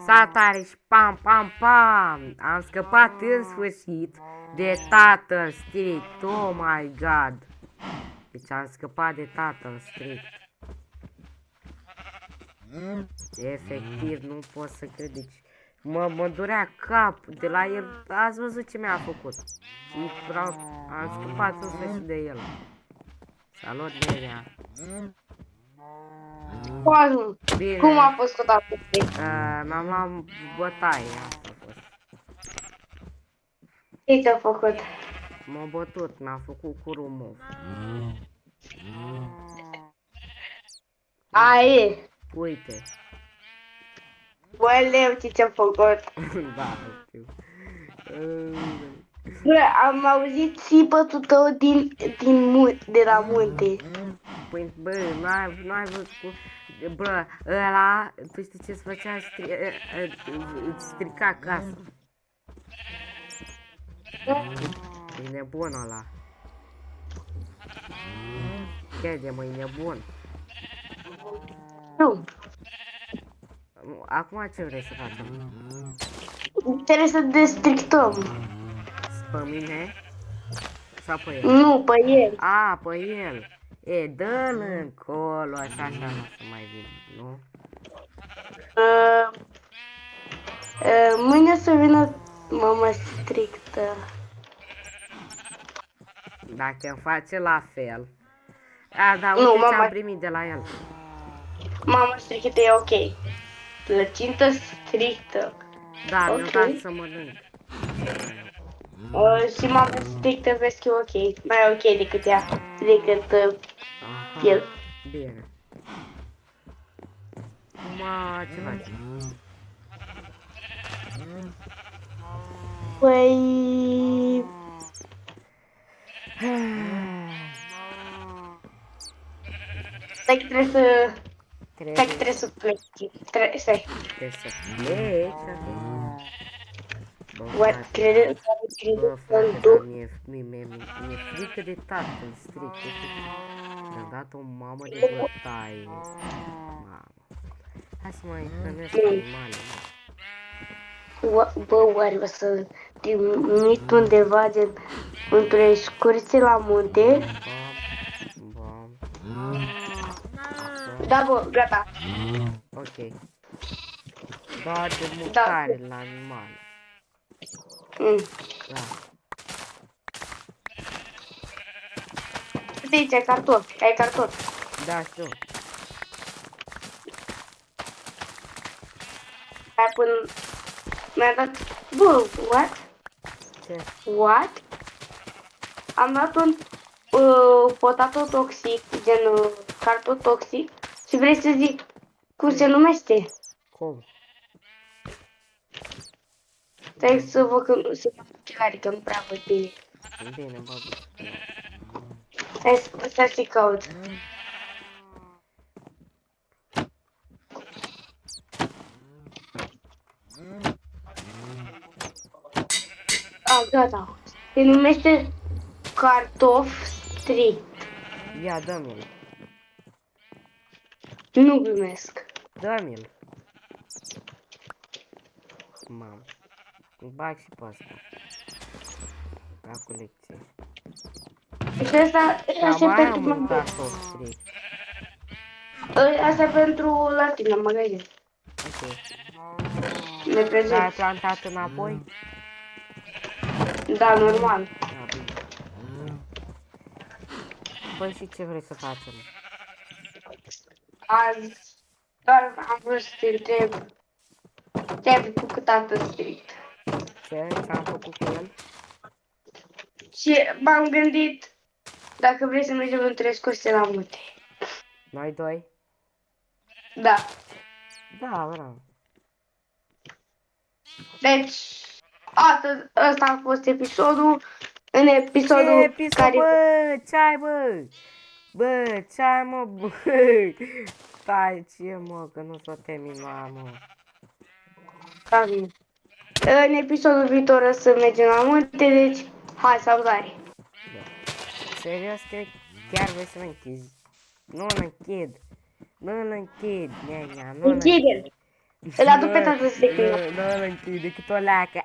Saltare și pam, pam, pam! Am scăpat în sfârșit de tatăl strict. Oh my god! Deci am scăpat de tatăl strict. Efectiv, nu pot să cred. Deci mă durea cap de la el. Ați văzut ce mi-a făcut. Și vreau, am scăpat în sfârșit de el. Salut, Nenea. Bine. Cum a fost tot atât? Mi-am luat bătaie, asta a fost. Ce ți-a făcut? M-a bătut, mi-a făcut cu rumov. Aie. Uite. Băleu, ce ți-a făcut? Da, știu. Bă, am auzit țipătul tău de la munte. Păi, bă, n-ai văzut cu... Bă, ăla, tu știi ce-ți făcea? Îți strica casa. E nebun ăla. Crede-mă, e nebun. Nu. Acum ce vrei să facem? Trebuie să destrictăm. Pe mine? Sau pe el? Nu, pe el. A, pe el. E, dă-l încolo, așa, nu să mai vin, nu? Mâine să vină mama strictă. Dacă îmi face la fel. A, da, Nu, uite ce mama... am primit de la el. Mama strictă e ok. Plăcintă strictă. Da, ok. mi-a dat să mănânc. Și mama strictă vezi că e ok. Mai ok decât ea. Decât el. Bine. Ce faci? Păi... Stai că trebuie să... Stai că trebuie să pleci. Stai. Trebuie să pleci, What? Crede bă, frate, dar mi-e frică de tatăl strict. Mi-a dat o mamă de bătaie. Mamă. Hai să mai hrănesc animale. Bă, oare o să trimit undeva într-o excursie la munte? Bam. Da, bă, gata. Ok. Doar de mutare la animale. Da. Uite aici, ai cartofi. Ai cartofi. Da, știu. Hai până... Mi-a dat... Bă, what? Ce? What? Am dat un potato toxic, gen carton toxic. Și vrei să zic cum se numește? Cum? Stai să văd că nu se face că nu prea văd bine. Bine, bă. Stai să-i caut. Gata. Se numește cartof strict. Ia, dă-mi-l. Nu glumesc. Dă-mi-l. Mamă. Îl bag și pe asta. La colecție. Și asta e mai am pentru un cartof strict. Asta e pentru la tine, în magazin. Ok. Ne prezint. L-ai plantat înapoi? Da, normal. Da, bine. Păi și ce vrei să facem? Azi doar am vrut să te întreb ce ai făcut cu tatăl strict. Ce-am făcut cu el? Și m-am gândit dacă vrei să mergem într-o excursie la munte. Noi doi? Da. Da, vreau. Deci, ăsta a fost episodul. În episodul Ce episod, care... bă? Ce-ai, bă? Bă, ce-ai, mă, bă? Stai, ce, mă, că nu s-o termina, mă. În episodul viitor o să mergem la munte, deci hai, salutare! Da. Serios, chiar vrei să-l închizi? Nu-l închid. Nu-l închid, nea, nu-l închid. Îl aduc pe tată să se clină. Nu îl închide, cât o leacă.